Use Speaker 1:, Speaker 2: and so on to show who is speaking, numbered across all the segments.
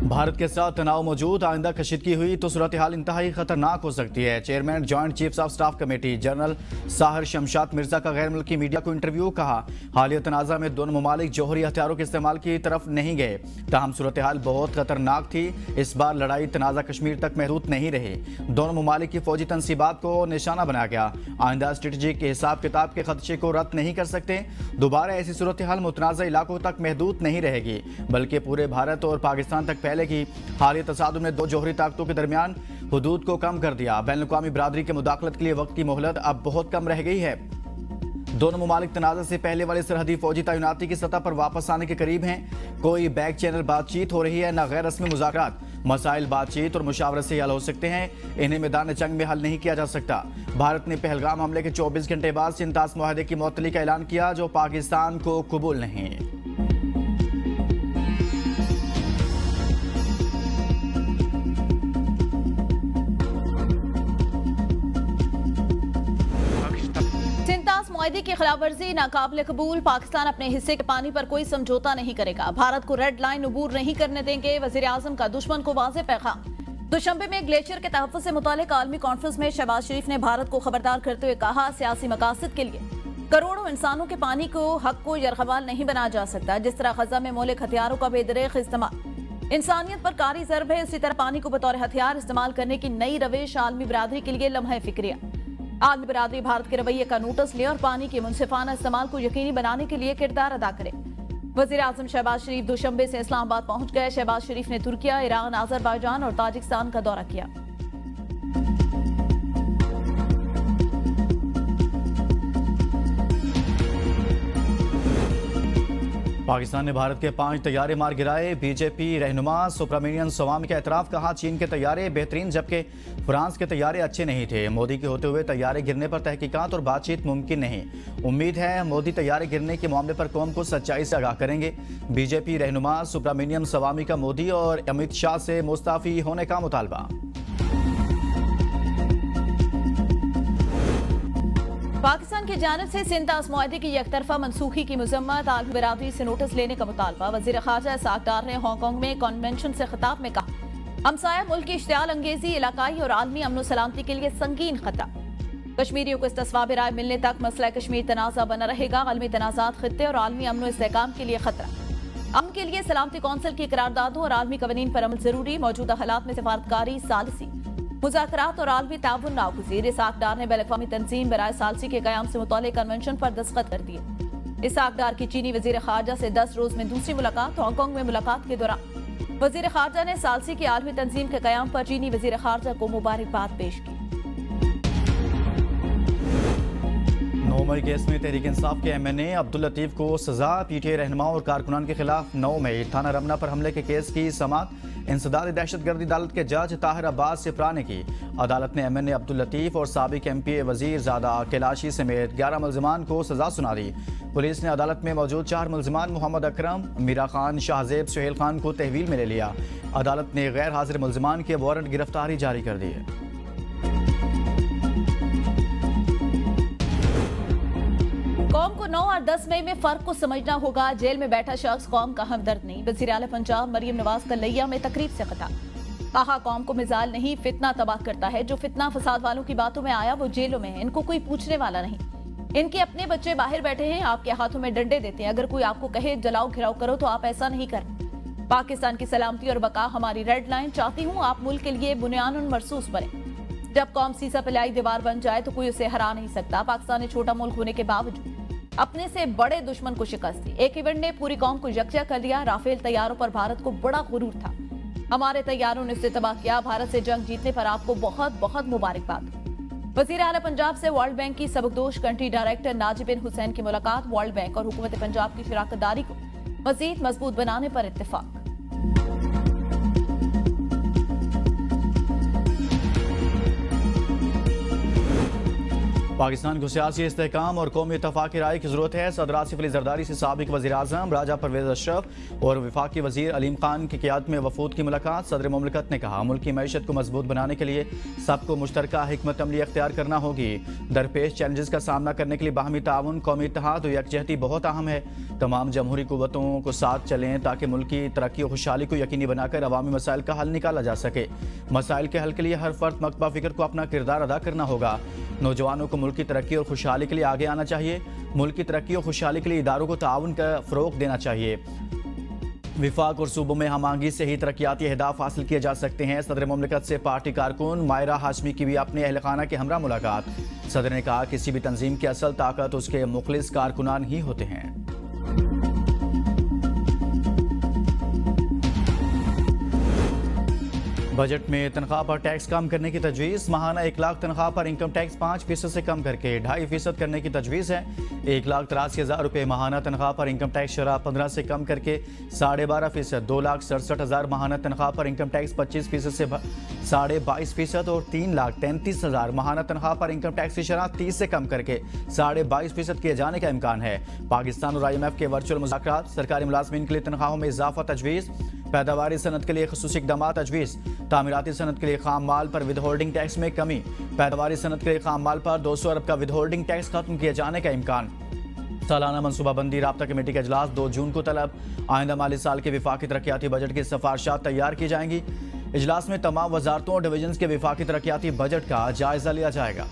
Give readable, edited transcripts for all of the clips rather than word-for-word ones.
Speaker 1: भारत के साथ तनाव मौजूद, आइंदा कशीदगी हुई तो सूरत हाल इंतहाई खतरनाक हो सकती है। Chairman joint chiefs of staff committee general Sahir Shamshad Mirza का गैर मुल्की मीडिया को इंटरव्यू। कहा, हालिया तनाज़ा में दोनों ममालिक जौहरी हथियारों के इस्तेमाल की तरफ नहीं गए, ताहम सूरत हाल बहुत खतरनाक थी। इस बार लड़ाई तनाज़ा कश्मीर तक महदूद नहीं रही, दोनों ममालिक की फौजी तनसीबात को निशाना बनाया गया। आइंदा स्ट्रेटजी के हिसाब किताब के खदशे को रद्द नहीं कर सकते। दोबारा ऐसी सूरत हाल मुतनाज़ा इलाकों तक महदूद नहीं रहेगी, बल्कि पूरे भारत और पाकिस्तान तक फैलेगी। हालिया तसादुम ने दो जौहरी ताकतों के दरमियान हुदूद को कम कर दिया। बैनुल-अक़वामी बिरादरी के मुदाखलत के लिए वक्त की मोहलत अब बहुत कम रह गई है। दोनों ममालिक तनाज़ा से पहले वाली सरहदी फौजी तैनाती की सतह पर वापस आने के करीब हैं। कोई बैक चैनल बातचीत हो रही है, न गैर रस्मी मुज़ाकरात। मसाइल बातचीत और मुशावरत से हल हो सकते हैं, इन्हें मैदान जंग में हल नहीं किया जा सकता। भारत ने पहलगाम हमले के 24 घंटे बाद सिंतास मुआहदे की मुअत्तली का ऐलान किया, जो पाकिस्तान को कबूल नहीं।
Speaker 2: मुआहदे की खिलाफवर्जी नाकाबिल कबूल। पाकिस्तान अपने हिस्से के पानी पर कोई समझौता नहीं करेगा, भारत को रेड लाइन अबूर नहीं करने देंगे। वजीर आजम का दुश्मन को वाज़ेह पैगाम। दुशंबे में ग्लेशियर के तहफ़्फ़ुज़ से मुताल्लिक़ आलमी कॉन्फ्रेंस में शहबाज शरीफ ने भारत को खबरदार करते हुए कहा, सियासी मकासद के लिए करोड़ों इंसानों के पानी को हक को यरग़माल नहीं बनाया जा सकता। जिस तरह ग़ज़ा में मौलिक हथियारों का बेदरेख इस्तेमाल इंसानियत पर कारी ज़र्ब है, इसी तरह पानी को बतौर हथियार इस्तेमाल करने की नई रविश आलमी बिरादरी के लिए लम्हा फिक्रिया। आलमी बिरादरी भारत के रवैये का नोटिस ले और पानी के मुनसिफाना इस्तेमाल को यकीनी बनाने के लिए किरदार अदा करे। वज़ीर आज़म शहबाज शरीफ दुशंबे से इस्लामाबाद पहुंच गए। शहबाज शरीफ ने तुर्किया, ईरान, अज़रबैजान और ताजिकिस्तान का दौरा किया।
Speaker 1: पाकिस्तान ने भारत के 5 तैयारे मार गिराए। बीजेपी रहनुमा सुब्रमण्यम स्वामी का एतराफ़। कहा, चीन के तैयारे बेहतरीन जबकि फ्रांस के तैयारे अच्छे नहीं थे। मोदी के होते हुए तैयारे गिरने पर तहकीकात और बातचीत मुमकिन नहीं। उम्मीद है मोदी तैयारे गिरने के मामले पर कौम को सच्चाई से आगाह करेंगे। बीजेपी रहनुमा सुब्रमण्यम स्वामी का मोदी और अमित शाह से मुस्तफ़ी होने का मुतालबा।
Speaker 2: पाकिस्तान की जानिब से सिंतास मुआहदे की एकतरफा मनसूखी की मजम्मत। आलमी बिरादरी से नोटिस लेने का मुतालबा। वज़ीर ख़ारजा इसाक डार ने हांगकांग में कन्वेंशन से खिताब में कहा, हमसाया मुल्क की इश्तियाल अंगेजी इलाकाई और आलमी अमन सलामती के लिए संगीन खतरा। कश्मीरियों को इस्तिस्वाब राय मिलने तक मसला कश्मीर तनाज़ा बना रहेगा। आलमी तनाज़ात खित्ते और आलमी अमन इस्तेहकाम के लिए खतरा। अमन के लिए सलामती कौंसिल की करारदादों और आलमी कवानीन पर अमल जरूरी। मौजूदा हालात में सिफारतकारी, सालिसी, मुज़ाकरात और आलमी ताउन नागुज़ीर। इसाक डार ने बैनुल-अक़वामी तंजीम बराए सालसी के क़याम से मुताल्लिक़ कन्वेंशन पर दस्तखत कर दिए। इसाक डार की चीनी वज़ीर ख़ारजा से 10 रोज़ में दूसरी मुलाकात। हांगकांग में मुलाकात के दौरान वज़ीर ख़ारजा ने सालसी की आलमी तंजीम के क़याम पर चीनी वज़ीर ख़ारजा को मुबारकबाद पेश की।
Speaker 1: 9 मई केस में तहरीक इंसाफ के MNA अब्दुल लतीफ को सजा। PTA रहनुमाओं और कारकुनान के खिलाफ 9 मई थाना रमना पर हमले के केस की समाअत इंसदाद दहशतगर्दी अदालत के जज ताहिर अब्बास सिप्रा ने की। अदालत ने MNA अब्दुल लतीफ और साबिक MPA वजीर ज़ादा कैलाशी समेत 11 मुल्ज़िमान को सजा सुना दी। पुलिस ने अदालत में मौजूद 4 मुल्ज़िमान मोहम्मद अकरम, मीरा खान, शाहजेब, सुहेल खान को तहवील में ले लिया। अदालत ने गैर हाजिर मुल्ज़िमान के वारंट गिरफ्तारी जारी कर दी है।
Speaker 2: कौम को 9 और 10 मई में फर्क को समझना होगा। जेल में बैठा शख्स कौम का हमदर्द नहीं। वज़ीर आला पंजाब मरियम नवाज का लिया में तकरीब से खिताब। कहा, कौम को मिजाल नहीं फितना तबाह करता है। जो फितना फसाद वालों की बातों में आया वो जेलों में है, इनको कोई पूछने वाला नहीं। इनके अपने बच्चे बाहर बैठे हैं, आपके हाथों में डंडे देते हैं। अगर कोई आपको कहे जलाओ घिराव करो तो आप ऐसा नहीं करें। पाकिस्तान की सलामती और बका हमारी रेड लाइन। चाहती हूँ आप मुल्क के लिए बुनियादन मरसूस बने। जब कौम सीसा पिलाई दीवार बन जाए तो कोई उसे हरा नहीं सकता। पाकिस्तान ने छोटा मुल्क होने के बावजूद अपने से बड़े दुश्मन को शिकस्त दी। एक इवेंट ने पूरी कौम को यकजा कर दिया। राफेल तैयारों पर भारत को बड़ा गुरूर था। हमारे तैयारों ने इसे तबाह किया। भारत से जंग जीतने पर आपको बहुत बहुत मुबारकबाद। वज़ीर आला पंजाब से वर्ल्ड बैंक की सबकदोश कंट्री डायरेक्टर नाजिब बिन हुसैन की मुलाकात। वर्ल्ड बैंक और हुकूमत पंजाब की शराकतदारी को मजीद मजबूत बनाने पर इत्तेफाक।
Speaker 1: पाकिस्तान को सियासी इस्तेहकाम और कौमी इत्तफाक की राय की जरूरत है। सदर आसिफ अली जरदारी से साबिक वज़ीर आज़म राजा परवेज अशरफ और वफाकी वज़ीर अलीम खान की क़ियादत में वफूद की मुलाकात। सदर मुमलिकत ने कहा, मुल्क की मईशत को मजबूत बनाने के लिए सबको मुश्तरका हिकमत अमली अख्तियार करना होगी। दरपेश चैलेंजेस का सामना करने के लिए बाहमी ताउन, कौमी इत्तेहाद और यकजहती बहुत अहम है। तमाम जमहूरी कुव्वतों को साथ चलें ताकि मुल्क की तरक्की और खुशहाली को यकीनी बनाकर अवामी मसाइल का हल निकाला जा सके। मसाइल के हल के लिए हर फर्द मकबा फिक्र को अपना किरदार अदा करना होगा। नौजवानों को मुल्क की तरक्की और खुशहाली के लिए आगे आना चाहिए। मुल्क की तरक्की और खुशहाली के लिए इदारों को ताउन का फ़रोग़ देना चाहिए। विफाक और सूबों में हम आहंगी से ही तरक्याती अहदाफ हासिल किए जा सकते हैं। सदर मुमलिकत से पार्टी कारकुन मायरा हाशमी की भी अपने अहल खाना के हमरा मुलाकात। सदर ने कहा, किसी भी तंजीम की असल ताकत उसके मुखलिस कारकुनान ही होते हैं। बजट में तनख्वाह पर टैक्स कम करने की तजवीज़। माहाना 1 लाख तनख्वाह पर इनकम टैक्स 5% से कम करके 2.5% करने की तजवीज़ है। 1,83,000 रुपये माहाना तनख्वाह पर इनकम टैक्स शरह 15 से कम करके 12.5%, 2,67,000 माहाना तनख्वाह पर इनकम टैक्स 25% से 22.5% और 3,33,000 माहाना तनख्वाह पर इनकम टैक्स की शरह 30 से कम करके 22.5% किए जाने का इम्कान है। पाकिस्तान और IMF के वर्चुअल मुज़ाकरात। सरकारी मुलाजमीन के लिए तनख्वाहों में इजाफा तजवीज़। पैदावारी सनत के लिए खसूसी इक़दाम तजवीज़। तामीराती सनत के लिए खाम माल पर विद होल्डिंग टैक्स में कमी। पैदावारी सनत के लिए खाम माल पर 200 अरब का विद होल्डिंग टैक्स खत्म किए जाने का इम्कान। सालाना मनसूबाबंदी राब्ता कमेटी का इजलास 2 जून को तलब। आइंदा माली साल के विफाकी तरक्याती बजट की सिफारिशात तैयार की जाएंगी। इजलास में तमाम वजारतों और डिवीजन के विफाकी तरक्याती बजट का जायजा लिया जाएगा।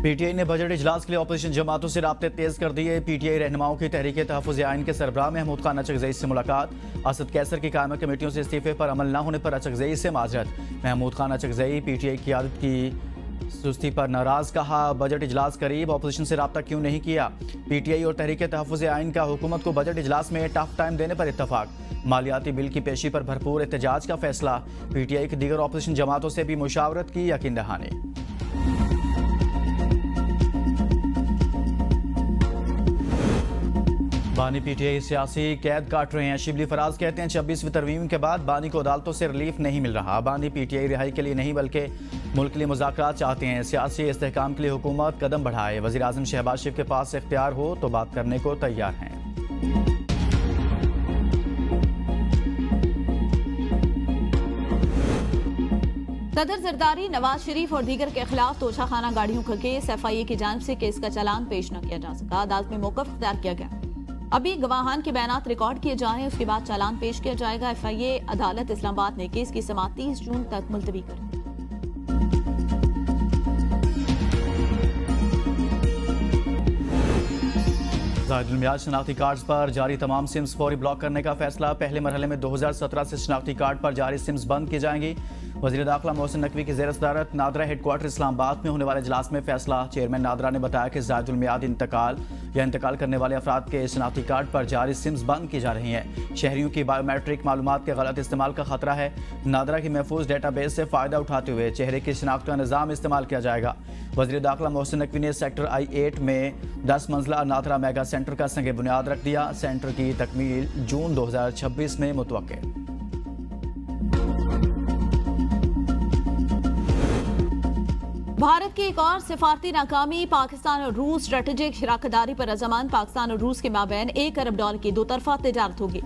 Speaker 1: PTI ने बजट इजलास के लिए अपोजिशन जमातों से राब्ते तेज कर दिए। PTI रहनुमाओं की तहरीक तहफ़्फ़ुज़ आइन के सरबराह महमूद खान अचकज़ई से मुलाकात। असद कैसर की कायमा कमेटियों से इस्तीफे पर अमल न होने पर अचकज़ई से माजरत। महमूद खान अचकज़ई PTI की क़यादत की सुस्ती पर नाराज, कहा बजट इजलास करीब, अपोजिशन से रब्ता क्यों नहीं किया। PTI और तहरीक तहफ़्फ़ुज़ आइन का हुकूमत को बजट इजलास में टफ टाइम देने पर इत्तफाक। मालियाती बिल की पेशी पर भरपूर एहतजाज का फैसला। PTI की दीगर अपोजिशन जमातों से भी मुशावरत की यकीन दहानी। बानी PTI सियासी कैद काट रहे हैं। शिबली फराज कहते हैं 26वीं तरमीम के बाद बानी को अदालतों से रिलीफ नहीं मिल रहा। बानी PTI रिहाई के लिए नहीं बल्कि मुल्क के लिए मुज़ाकरात चाहते हैं। सियासी इस्तेहकाम के लिए हुकूमत कदम बढ़ाए। वज़ीर आज़म शहबाज शरीफ के पास इख्तियार हो तो बात करने को तैयार हैं।
Speaker 2: सदर जरदारी, नवाज शरीफ और दीगर के खिलाफ तोशाखाना गाड़ियों का केस। FIA की जानिब से केस का चालान पेश न किया जा सका। अदालत में मौक़िफ़ इख्तियार किया गया। अभी गवाहान के बयानात रिकॉर्ड किए जा रहे हैं, उसके बाद चालान पेश किया जाएगा। FIA अदालत इस्लामाबाद ने केस की समाअत 30 जून तक मुलतवी कर दी।
Speaker 1: ज़ाहिदुल मियाज शनाख्ती कार्ड्स पर जारी तमाम सिम्स फौरी ब्लॉक करने का फैसला। पहले मरहले में 2017 से शनाख्ती कार्ड पर जारी सिम्स बंद की जाएंगी। वज़ीर दाखिला मोहसिन नकवी की ज़ेर सदारत नादरा हेडक्वार्टर इस्लामाबाद में होने वाले इजलास में फैसला। चेयरमैन नादरा ने बताया कि ज़ाहिदुल मियाद इंतकाल करने वाले अफराद के शनाख्ती कार्ड पर जारी सिम्स बंद की जा रही हैं। शहरियों की बायोमेट्रिक मालूमात के गलत इस्तेमाल का खतरा है। नादरा की महफूज डेटाबेस से फ़ायदा उठाते हुए चेहरे की शनाख्त का निज़ाम इस्तेमाल किया जाएगा। वज़ीर दाखिला मोहसिन नकवी ने सेक्टर I-8 में 10 मंजिला नादरा मेगा सेंटर का संग बुनियाद रख दिया। सेंटर की तकमील जून 2026 में मुतवक्के।
Speaker 2: भारत की एक और सिफारती नाकामी। पाकिस्तान और रूस स्ट्रेटेजिक शराकतदारी पर रजामंद। पाकिस्तान और रूस के माबैन $1 अरब की 2 तरफा तिजारत होगी।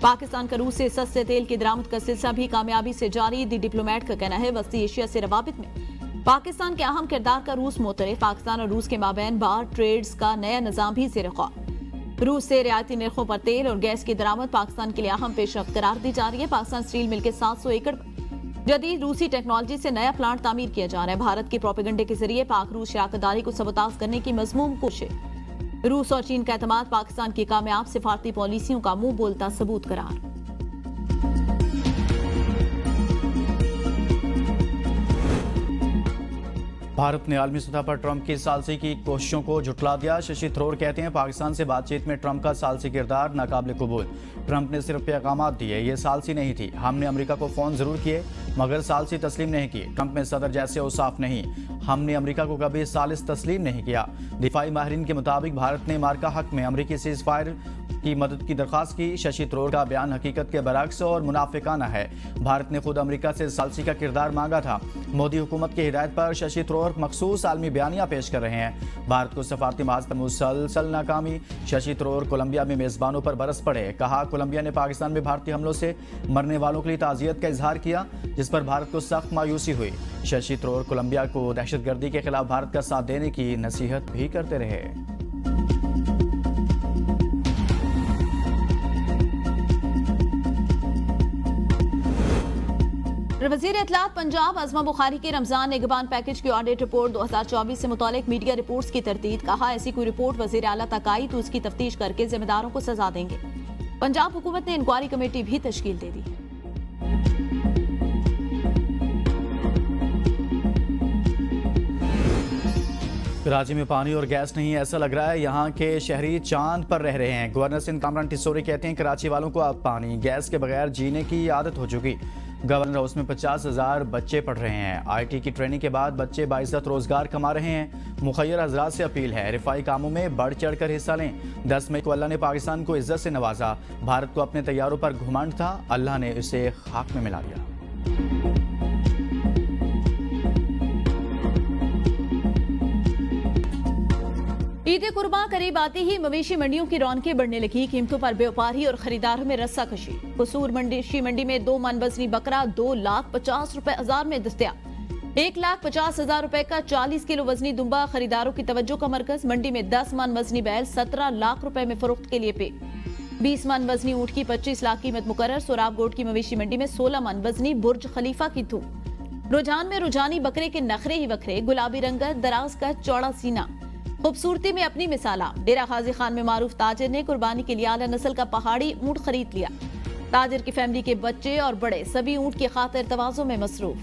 Speaker 2: पाकिस्तान का रूस से सस्ते तेल की दरामद का सिलसिला भी कामयाबी से जारी। दी डिप्लोमेट का कहना है वस्ती एशिया से रवाबित में पाकिस्तान के अहम किरदार का रूस मोतरफ। पाकिस्तान और रूस के माबैन बाहर ट्रेड्स का नया निजाम भी ज़ेर ख्वाह। रूस से रियायती निर्खों पर तेल और गैस की दरामद पाकिस्तान के लिए अहम पेशरफ्त करार दी जा रही है। पाकिस्तान स्टील मिल के 700 एकड़ जदीद रूसी टेक्नोलॉजी से नया प्लांट तामीर किया जा रहा है। भारत के प्रोपेगेंडे के जरिए पाक रूस शराकतदारी को सबताज करने की मजमूम कोशिश। रूस और चीन का एतमाद पाकिस्तान की कामयाब सिफारती पॉलिसियों का मुंह बोलता सबूत करार।
Speaker 1: भारत ने आलमी सतह पर ट्रंप की सालसी की कोशिशों को झुटला दिया। शशि थरूर कहते हैं पाकिस्तान से बातचीत में ट्रंप का सालसी किरदार नाकाबिल कबूल। ट्रंप ने सिर्फ पैगामात दिए, ये सालसी नहीं थी। हमने अमेरिका को फ़ोन ज़रूर किए मगर सालसी तस्लीम नहीं की। ट्रंप में सदर जैसे औसाफ नहीं। हमने अमेरिका को कभी सालिस तस्लीम नहीं किया। दिफाई माहिरीन के मुताबिक भारत ने मार्का हक में अमेरिकी सीज़ फायर की मदद की दरख्वास्त की। शशि थरूर का बयान हकीकत के बरअक्स और मुनाफिकाना है। भारत ने खुद अमेरिका से सालसी का किरदार मांगा था। मोदी हुकूमत की हिदायत पर शशि थरूर मखसूस आलमी बयानियां पेश कर रहे हैं। भारत को सफारती महाज पर मुसलसल नाकामी। शशि थरूर कोलंबिया में मेजबानों पर बरस पड़े। कहा, कोलंबिया ने पाकिस्तान में भारतीय हमलों से मरने वालों के लिए ताज़ियत का इजहार किया, जिस पर भारत को सख्त मायूसी हुई। शशि थरूर कोलंबिया को दहशतगर्दी के खिलाफ भारत का साथ देने की नसीहत भी करते रहे।
Speaker 2: वज़ीर इत्तलात पंजाब अज़मा बुखारी के रमजान निगहबान पैकेज की ऑडिट रिपोर्ट 2024 से मुतालिक मीडिया रिपोर्ट्स की तरदीद। कहा, ऐसी कोई रिपोर्ट वज़ीर आला तक आई तो उसकी तफ्तीश करके जिम्मेदारों को सजा देंगे। पंजाब हुकूमत ने इंक्वायरी कमेटी भी तश्कील दे दी।
Speaker 1: कराची में पानी और गैस नहीं, ऐसा लग रहा है यहाँ के शहरी चांद पर रह रहे हैं। गवर्नर सिंध कामरान टिसोरी कहते हैं, कराची वालों को अब पानी गैस के बगैर जीने की आदत हो चुकी। गवर्नर हाउस में 50,000 बच्चे पढ़ रहे हैं। IT की ट्रेनिंग के बाद बच्चे बाइज्जत रोजगार कमा रहे हैं। मुखय्यर हजरात से अपील है, रिफाई कामों में बढ़ चढ़ कर हिस्सा लें। 10 मई को अल्लाह ने पाकिस्तान को इज्जत से नवाजा। भारत को अपने तैयारों पर घुमंड था, अल्लाह ने इसे खाक में मिला दिया।
Speaker 2: ईद कुर्बान करीब आते ही मवेशी मंडियों की रौनकें बढ़ने लगी। कीमतों पर व्यापारी और खरीदारों में रस्साकशी। कसूर मंडी में 2 मन वजनी बकरा 2,50,000 में दस्तयाब। 1,50,000 रुपए का 40 किलो वजनी दुम्बा खरीदारों की तवज्जो का मरकज। मंडी में 10 मन वजनी बैल 17 लाख रुपए में फरोख्त के लिए पे। 20 मन वजनी ऊंट की 25 लाख कीमत मुकर्रर। सोराब गोट की मवेशी मंडी में 16 मन वजनी बुर्ज खलीफा की धूम। रुझान में रुझानी बकरे के नखरे ही बखरे। गुलाबी रंगत, दराज का चौड़ा सीना, खूबसूरती में अपनी मिसाला। डेरा गाजी खान में मारूफ ताजिर ने कुर्बानी के लिए आला नस्ल का पहाड़ी ऊंट खरीद लिया। ताजिर की फैमिली के बच्चे और बड़े सभी ऊंट की खातिर तवाज़ो में मसरूफ।